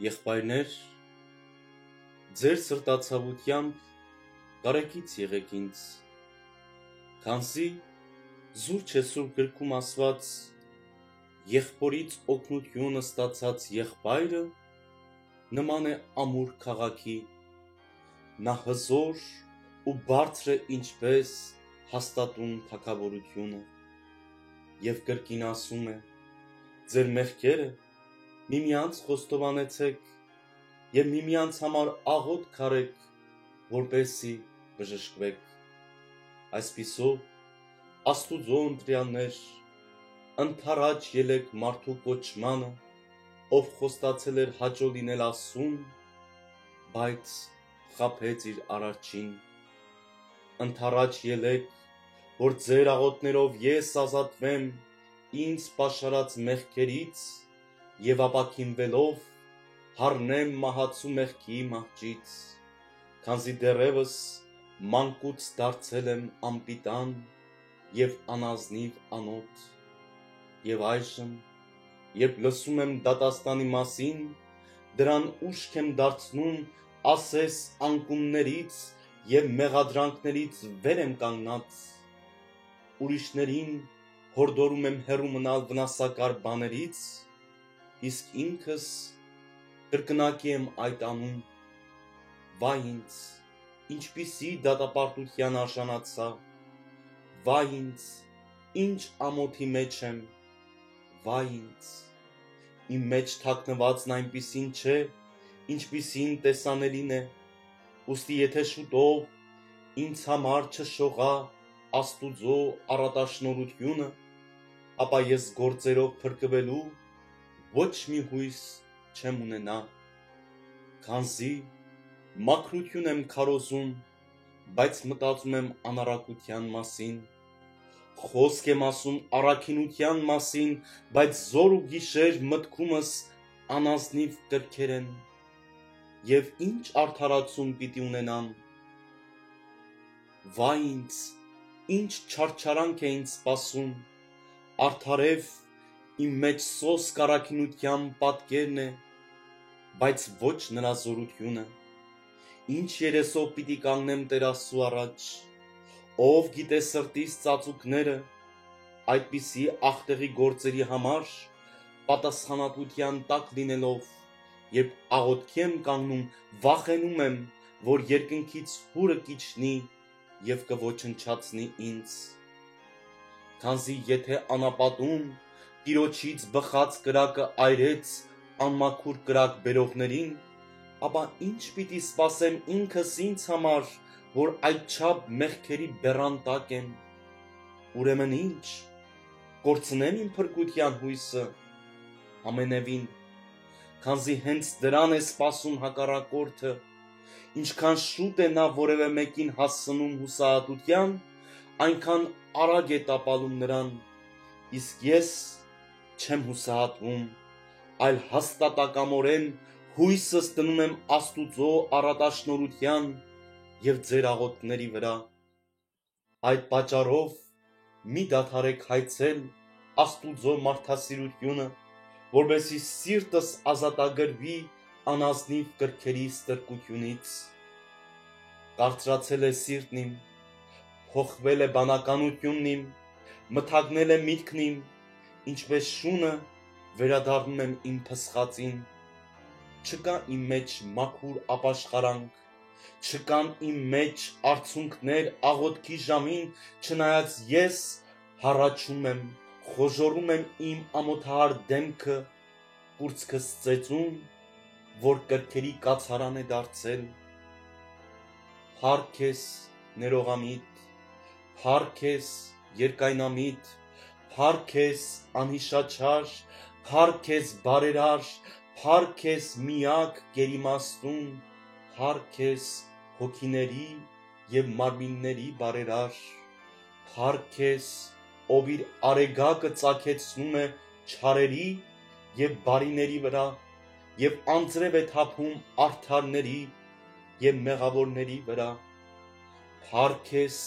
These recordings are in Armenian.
Եղբայրներ, ձեր սրտացավությամբ կարեկից եղեք ինձ, քանզի զուր չէ Սուրբ գրքում ասված եղբորից օգնությունը ստացած եղբայրը նման է ամուր քաղաքի, նա հզոր ու բարձր է ինչպես հաստատուն թագավորությունը, և կրկին ասում է, ձեր մեղքերը միմյանց խոստովանեցեք և միմյանց համար աղոթք քարեք, որպեսզի բժշկվեք։ Այսպիսով, Աստուծո ընտրյալներ, ընդառաջ ելեք մարդու կոչմանը, ով խոստացել էր հաճո լինել Աստծուն, բայց խաբեց իր Արարչին։ Ընդառաջ ելեք, որ ձեր աղոթքներով ես ազատվեմ ինձ պաշարած մեղքերից և ապաքինվելով հառնեմ մահացու մեղքի մահճից, քանզի դեռևս մանկուց դարձել եմ անպիտան և անազնիվ անոթ, և այժմ, երբ լսում եմ դատաստանի մասին, դրան ուշք եմ դարձնում ասես անկումներից և մեղադրանքներից վեր եմ կանգնած, ուրիշներին հորդորում եմ հեռու մնալ վնասակար բաներից, իսկ ինքս կրկնակի եմ այդ անում։ Վայ ինձ, ինչպիսի դատապարտության արժանացա, վայ ինձ, ինչ ամոթի մեջ եմ, վայ ինձ, իմ մեջ թաքնվածն այնպիսին չէ, ինչպիսին տեսանելին է, ուստի եթե շուտով ինձ համար չշողա Աստուծո առատաշնորհությունը, ապա ես գործերով փրկվելու ոչ մի հույս չեմ ունենա, քանզի մաքրություն եմ քարոզում, բայց մտածում եմ անառակության մասին, խոսք եմ ասում առաքինության մասին, բայց զոր ու գիշեր մտքումս անազնիվ կրքեր են, և ինչ արդարացում պիտի ունենամ։ Վայ ինձ, ինչ չարչարանք է ինձ սպասում, արդարև իմ մեջ սոսկ առաքինության պատկերն է, բայց ոչ նրա զորությունը, ինչ երեսով պիտի կանգնեմ Տեր Աստծու առաջ, ով գիտե սրտիս ծածուկները, այդպիսի ախտեղի գործերի համար պատասխանատվության տակ լինելով, երբ աղոթքի եմ կանգնում, վախենում եմ, որ երկնքից հուրը կիջնի և կոչնչացնի ինձ, քանզի եթե անապատում Տիրոջից բխած կրակը այրեց անմաքուր կրակ բերողներին, ապա ինչ պիտի սպասեմ ինքս ինձ համար, որ այդչափ մեղքերի բեռան տակ եմ, ուրեմն ինչ, կորցնեմ իմ փրկության հույսը, ամենևին, քանզի հենց դրան է սպասում հակառակորդը, ինչքան շուտ է նա որևէ մեկին հասցնում հուսահատության, այնքան արագ է տապալում նրան, իսկ ես չեմ հուսահատվում, այլ հաստատակամորեն հույսս դնում եմ Աստուծո առատաշնորհության և ձեր աղոթքների վրա։ Այդ պատճառով մի դադարեք հայցել Աստուծո մարդասիրությունը, որպեսզի սիրտս ազատագրվի անազնիվ կրքերի ստրկությունից։ Կարծրացել է սիրտն իմ, փոխվել է բանականությունն իմ, մթագնել է միտքն իմ, ինչպես շունը վերադառնում եմ իմ փսխածին, չկա իմ մեջ մաքուր ապաշխարանք, չկան իմ մեջ արցունքներ աղոթքի ժամին, չնայած ես հառաչում եմ, խոժոռում եմ իմ ամոթահար դեմքը, կուրծքս ծեծում, որ կրքերի կացարան է դարձել։ Փառք քեզ, ներողամիտ, փառք քեզ, երկայնամիտ, փառք քեզ, անհիշաչար, փառք քեզ, բարերար, փառք քեզ, միակ գերիմաստուն, փառք քեզ, հոգիների և մարմինների բարերար, փառք քեզ, ով իր արեգակը ծագեցնում է չարերի և բարիների վրա և անձրև է թափում արդարների և մեղավորների վրա, փառք քեզ,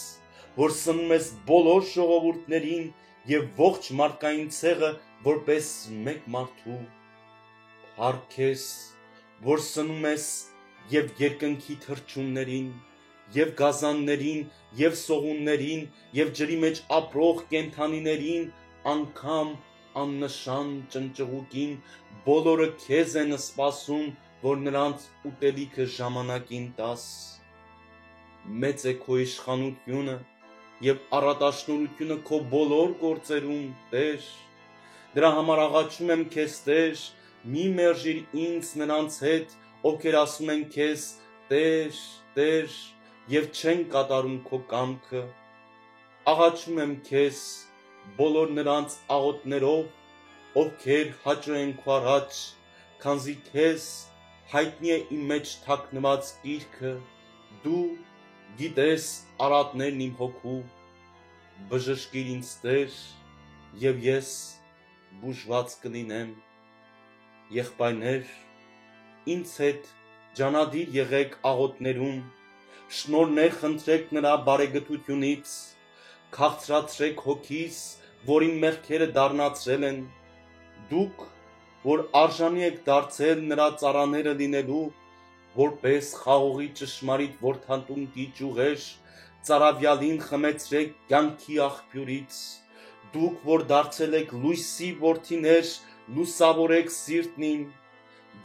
որ սնում ես բոլոր ժողովուրդներին և ողջ մարդկային ցեղը որպես մեկ մարդու, փառք քեզ, որ սնում ես և երկնքի թռչուններին, և գազաններին, և սողուններին, և ջրի մեջ ապրող կենդանիներին, անգամ աննշան ճնճղուկին, բոլորը քեզ են սպասում, որ նրանց ուտելիքը ժամանակին տաս։ Մեծ է քո իշխանությունը և առատաշնորհությունը քո բոլոր գործերում, Տեր։ Դրա համար աղաչում եմ քեզ, Տեր, մի մերժիր ինձ նրանց հետ, ովքեր ասում են քեզ Տեր, Տեր, և չեն կատարում քո կամքը։ Աղաչում եմ քեզ բոլոր նրանց աղոթներով, ովքեր հաճո են քո առաջ, քանզի քեզ հայտնի է իմ մեջ թաքնված կիրքը, դու գիտես արատներն իմ հոգու, բժշկիր ինձ, Տեր, և ես բուժված կլինեմ։ Եղբայրներ, ինձ հետ ջանադիր եղեք աղոթներում, շնորհներ խնդրեք նրա բարեգթությունից, քաղցրացրեք հոգիս, որին մեղքերը դառնացրել են, դուք, որ արժանի եք դարձել նրա ծառաները լինելու, որպես խաղողի ճշմարիտ որդատունկի ճյուղեր, ծառավյալին խմեցրեք կյանքի աղբյուրից, դուք, որ դարձել եք լույսի որդիներ, լուսավորեք սիրտն իմ,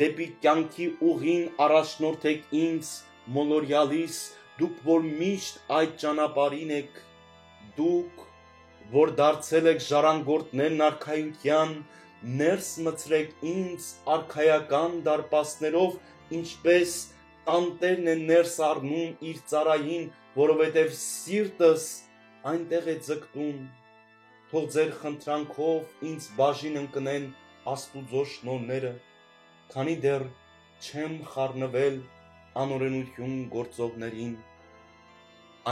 դեպի կյանքի ուղին առաջնորդեք ինձ, մոլորյալիս, դուք, որ միշտ այդ ճանապարհին եք, դուք, որ դարձել եք ժառանգորդներն արքայության, ներս մտցրեք ինձ արքայական դարպասներով, ինչպես տանտերն է ներս առնում իր ծառային, որովհետև սիրտս այնտեղ է ձգտում, թող ձեր խնդրանքով ինձ բաժին ընկնեն Աստուծո շնորհները, քանի դեռ չեմ խառնվել անօրենություն գործողներին,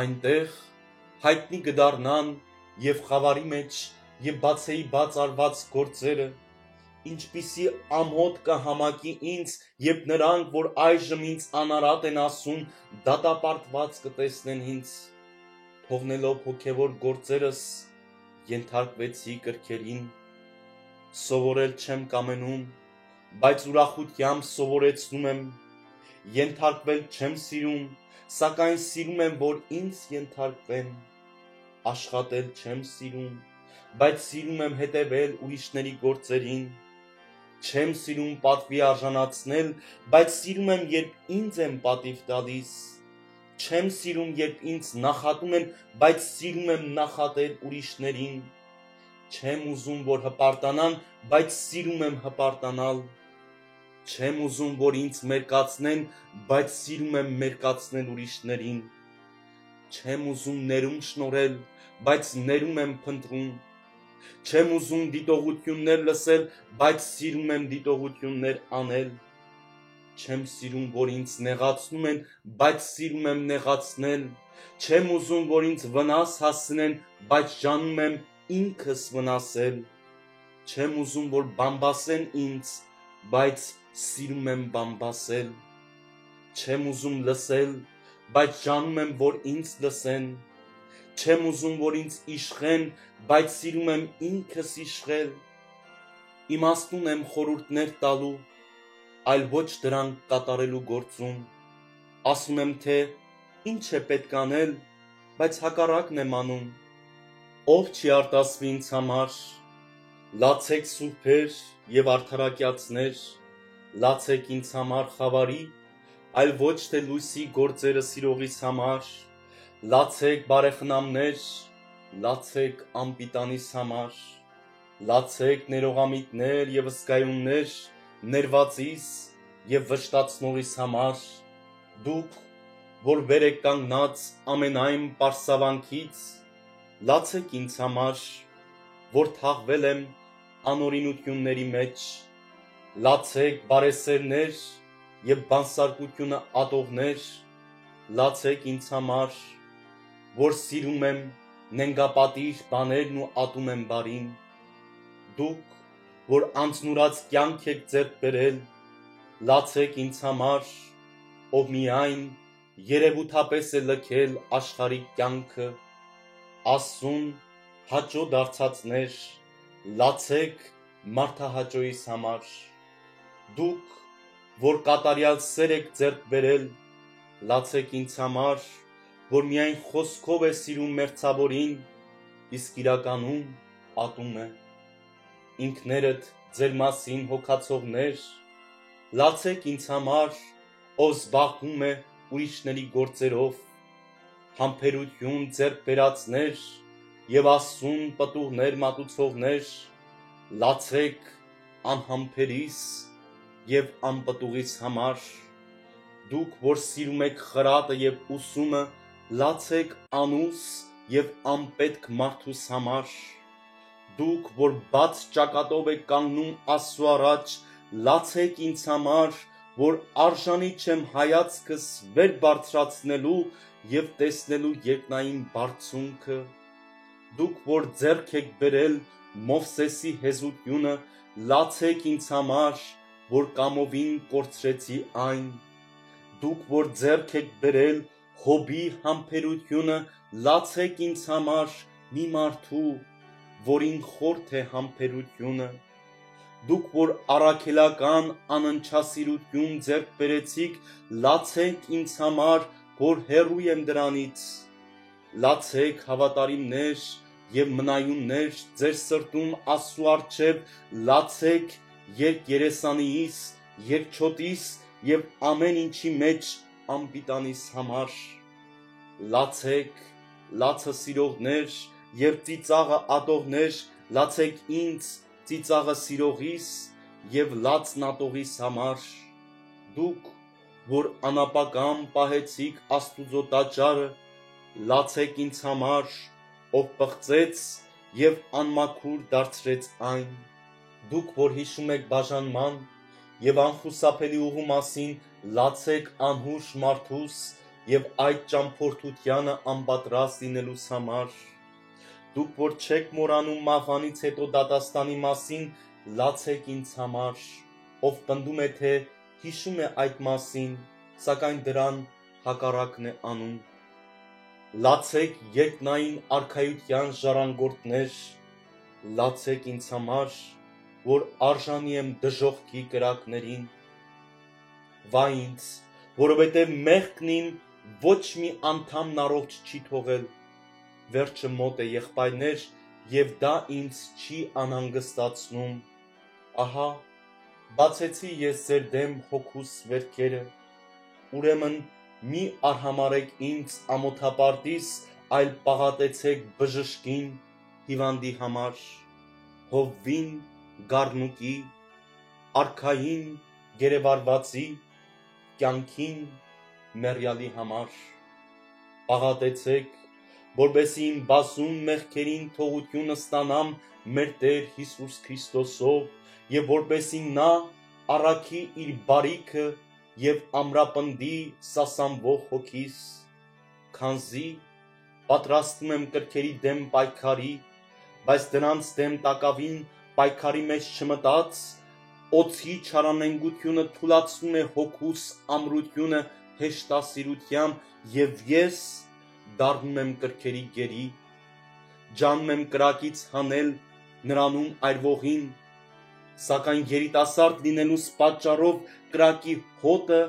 այնտեղ հայտնի կդառնան և խավարի մեջ և բացեի բաց արված գործերը, ինչպիսի ամոթ կհամակի ինձ, երբ նրանք, որ այժմ ինձ անարատ են ասում, դատապարտված կտեսնեն ինձ, թողնելով հոգևոր գործերս, ենթարկվեցի կրքերին, սովորել չեմ կամենում, բայց ուրախությամբ սովորեցնում եմ, ենթարկվել չեմ սիրում, սակայն սիրում եմ, որ ինձ ենթարկվեն, աշխատել չեմ սիրում, բայց սիրում եմ հետևել ուրիշների գործերին, չեմ սիրում պատվի արժանացնել, բայց սիրում եմ, երբ ինձ են պատիվ տալիս, չեմ սիրում, երբ ինձ նախատում են, բայց սիրում եմ նախատել ուրիշներին, չեմ ուզում, որ հպարտանան, բայց սիրում եմ հպարտանալ, չեմ ուզում, որ ինձ մերկացնեն, բայց սիրում եմ մերկացնել ուրիշներին, չեմ ուզում ներում շնորհել, բայց ներում եմ փնտրում, չեմ ուզում դիտողություններ լսել, բայց սիրում եմ դիտողություններ անել, չեմ սիրում, որ ինձ նեղացնում են, բայց սիրում եմ նեղացնել, չեմ ուզում, որ ինձ վնաս հասցնեն, բայց ջանում եմ ինքս վնասել, չեմ ուզում, որ բամբասեն ինձ, բայց սիրում եմ բամբասել, չեմ ուզում լսել, բայց ջանում եմ, որ ինձ լսեն, չեմ ուզում, որ ինձ իշխեն, բայց սիրում եմ ինքս իշխել, իմաստուն եմ խորհուրդներ տալու, այլ ոչ դրանք կատարելու գործում, ասում եմ, թե ինչ է պետք անել, բայց հակառակն եմ անում, ով չի արտասվի ինձ համար, լացեք սուրբեր և արդարակյացներ, լացեք ինձ համար խավարի, այլ ոչ թե լույսի գործերը սիրողիս համար, լացեք բարեխնամներ, լացեք անպիտանիս համար, լացեք ներողամիտներ և զգայուններ, ներվածիս և վշտացնողիս համար, դուք, որ վեր եք կանգնած ամենայն պարսավանքից, լացեք ինձ համար, որ թաղվել եմ անօրինությունների մեջ, լացեք բարեսերներ և բանսարկությունը ատողներ, լացեք ինձ համար, որ սիրում եմ նենգապատիժ բաներն ու ատում եմ բարին, դուք, որ անձնուրաց կյանք եք ձեռք բերել, լացեք ինձ համար, ով միայն երևութապես է լքել աշխարհիկ կյանքը, Աստծուն հաճո դարձածներ, լացեք մարդահաճոյիս համար, դուք, որ կատարյալ սեր եք ձեռք բերել, լացեք ինձ համար, որ միայն խոսքով է սիրում մերձավորին, իսկ իրականում ատում է։ Ինքներդ ձեր մասին հոգացողներ, լացեք ինձ համար, ով զբաղվում է ուրիշների գործերով, համբերություն ձեռք բերածներ և Աստծուն պտուղներ մատուցողներ, լացեք անհամբերիս և անպտուղիս համար, դուք, որ սիրում եք խրատը և ուսումը, լացեք անուս և անպետք մարդուս համար, դուք, որ բաց ճակատով եք կանգնում Աստծու առաջ, լացեք ինձ համար, որ արժանի չեմ հայացքս վեր բարձրացնելու և տեսնելու երկնային բարձունքը, դուք, որ ձեռք եք բերել Մովսեսի հեզությունը, լացեք ինձ համար, որ կամովին կորցրեցի այն, դուք, որ ձեռք եք բերել Հոբի համբերությունը, լացեք ինձ համար մի մարդու, որին խորթ է համբերությունը, դուք, որ առաքելական անընչասիրություն ձեռք բերեցիք, լացեք ինձ համար, որ հեռու եմ դրանից, լացեք հավատարիմներ և մնայուններ ձեր սրտում Աստծու առջև, լացեք երկերեսանիիս, երկչոտիս և ամեն ինչի մեջ անպիտանիս համար, լացեք լացը սիրողներ և ծիծաղը ատողներ, լացեք ինձ ծիծաղը սիրողիս և լացն ատողիս համար, դուք, որ անապական պահեցիք Աստուծո տաճարը, լացեք ինձ համար, ով պղծեց և անմաքուր դարձրեց այն, դուք, որ հիշում եք բաժանման և անխուսափելի ուղու մասին, լացեք անհուշ մարդուս և այդ ճամփորդությանը անպատրաստ լինելուս համար, դուք, որ չեք մոռանում մահվանից հետո դատաստանի մասին, լացեք ինձ համար, ով պնդում է, թե հիշում է այդ մասին, սակայն դրան հակառակն է անում, լացեք երկնային արքայության ժառանգորդներ, լացեք ինձ համար, որ արժանի եմ դժոխքի կրակներին, վայ ինձ, որովհետև մեղքն իմ ոչ մի անդամն առողջ չի թողել, վերջը մոտ է եղբայրներ, և դա ինձ չի անհանգստացնում, ահա բացեցի ես ձեր դեմ հոգուս վերքերը, ուրեմն մի արհամարհեք ինձ ամոթապարտիս, այլ պաղատեցեք բժշկին հիվանդի համար, հովվին գառնուկի, արքային գերեվարվածի, կյանքին մեռյալի համար, պաղատեցեք, որպեսզի իմ բազում մեղքերին թողությունը ստանամ մեր Տեր Հիսուս Քրիստոսով և որպեսզի նա առաքի իր բարիքը և ամրապնդի սասանվող հոգիս, քանզի պատրաստվում եմ կրքերի դեմ պայքարի, բայց դրանց դեմ տակավին պայքարի մեջ չմտած, օձի չարանենգությունը թուլացնում է հոգուս ամրությունը հեշտասիրությամբ և ես դառնում եմ կրքերի գերի, ջանում եմ կրակից հանել նրանում այրվողին, սակայն երիտասարդ լինելուս պատճառով կրակի հոտը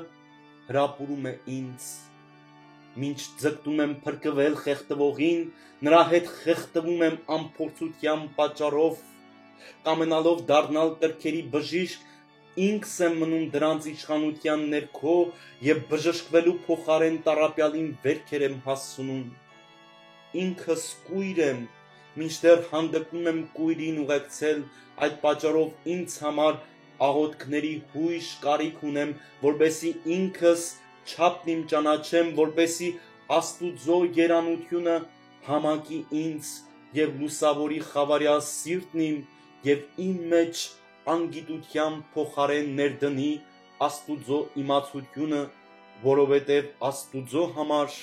հրապուրում է ինձ, մինչ ձգտում եմ փրկվել խեղդվողին, նրա հետ խեղդվում եմ անփորձության պատճառով, կամենալով դառնալ կրքերի բժիշկ, ինքս եմ մնում դրանց իշխանության ներքո և բժշկվելու փոխարեն տառապյալին վերքեր եմ հասցնում, ինքս կույր եմ, մինչդեռ հանդգնում եմ կույրին ուղեկցել, այդ պատճառով ինձ համար աղոթքների հույժ կարիք ունեմ, որպեսզի ինքս չափն իմ ճանաչեմ, որպեսզի Աստուծո երանությունը համակի ինձ և լուսավորի խավարյալ սիրտն իմ և իմ մեջ անգիտության փոխարեն ներդնի Աստուծո իմացությունը, որովհետև Աստուծո համար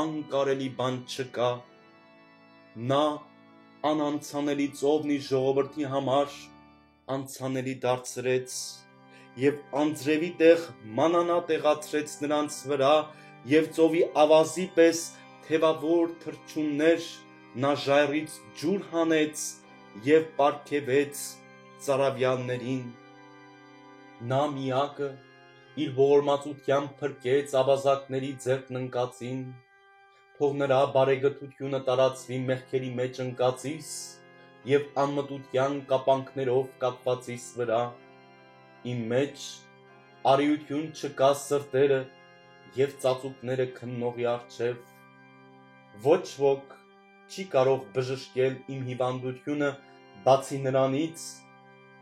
անկարելի բան չկա, նա անանցանելի ծովն իր ժողովրդի համար անցանելի դարձրեց և անձրևի տեղ մանանա տեղացրեց նրանց վրա և ծովի ավազի պես թևավոր թռչուններ նա ժայռից ջուր հանեց և պարգևեց ծառավյալներին, նա միակը, իր ողորմածությամբ փրկեց ավազակների ձեռքն ընկածին, թող նրա բարեգթությունը տարածվի մեղքերի մեջ ընկածիս և անմտության կապանքներով կապվածիս վրա, իմ մեջ արիություն չկա սրտերը և ծածուկները քննողի առջև, ոչ ոք չի կարող բժշկել իմ հիվանդությունը բացի նրանից,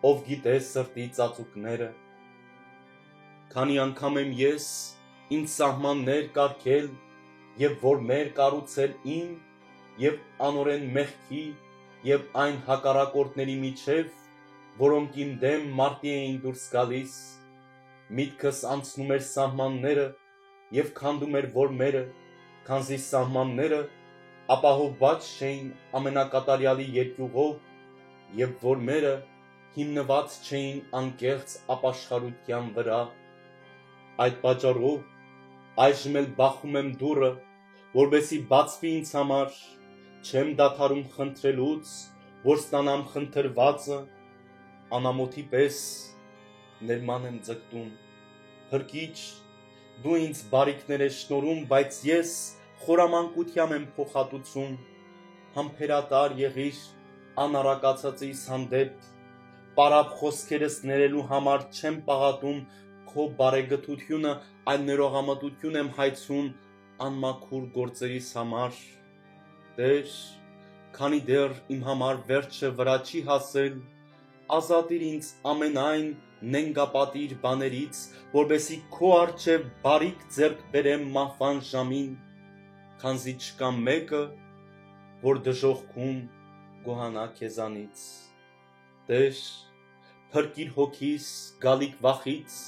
ով գիտե սրտի ծածուկները, քանի անգամ եմ ես ինձ սահմաններ կարգել և որմեր կառուցել իմ և անօրեն մեղքի և այն հակառակորդների միջև, որոնք իմ դեմ մարտի էին դուրս գալիս, միտքս անցնում էր սահմանները և քանդում էր որմերը, քանզի սահմանները ապահովված չէին ամենակատարյալի երկյուղով և որմերը հիմնված չէին անկեղծ ապաշխարության վրա, այդ պատճառով այժմ էլ բախում եմ դուռը, որպեսզի բացվի ինձ համար, չեմ դադարում խնդրելուց, որ ստանամ խնդրվածը, անամոթի պես ներման եմ ձգտում, Փրկիչ, դու ինձ բարիքներ ես շնորհում, բայց ես խորամանկությամբ եմ փոխհատուցում, համբերատար եղիր անառակացածիս հանդեպ, պարապ խոսքերս ներելու համար չեմ պաղատում քո բարեգթությունը, այլ ներողամտություն եմ հայցում անմաքուր գործերիս համար, Տեր, քանի դեռ իմ համար վերջը վրա չի հասել, ազատիր ինձ ամեն այն նենգապատիժ բաներից, որպեսզի քո առջև բարիք ձեռք բերեմ մահվան ժամին, քանզի չկա մեկը, որ դժոխքում գոհանա քեզանից, Տեր, փրկիր հոգիս գալիք վախից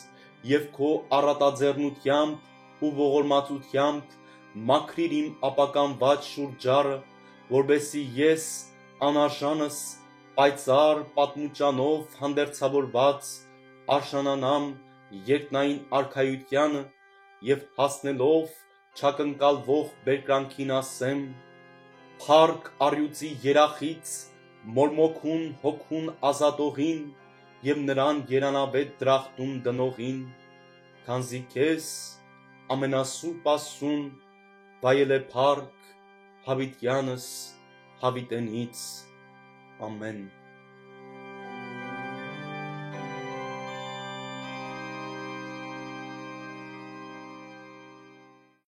և քո առատաձեռնությամբ ու ողորմածությամբ մաքրիր իմ ապականված շուրջառը, որպեսզի ես անարժանս պայծառ պատմուճանով հանդերձավորված արժանանամ երկնային արքայությանը և հասնելով չակնկալվող բերկրանքին ասեմ. Փառք առյուծի երախից մորմոքուն հոգուն ազատողին և նրան երանավետ դրախտում դնողին, քանզի քեզ ամենասուրբ Աստծուն վայել է փառք հավիտյանս հավիտենից, ամեն։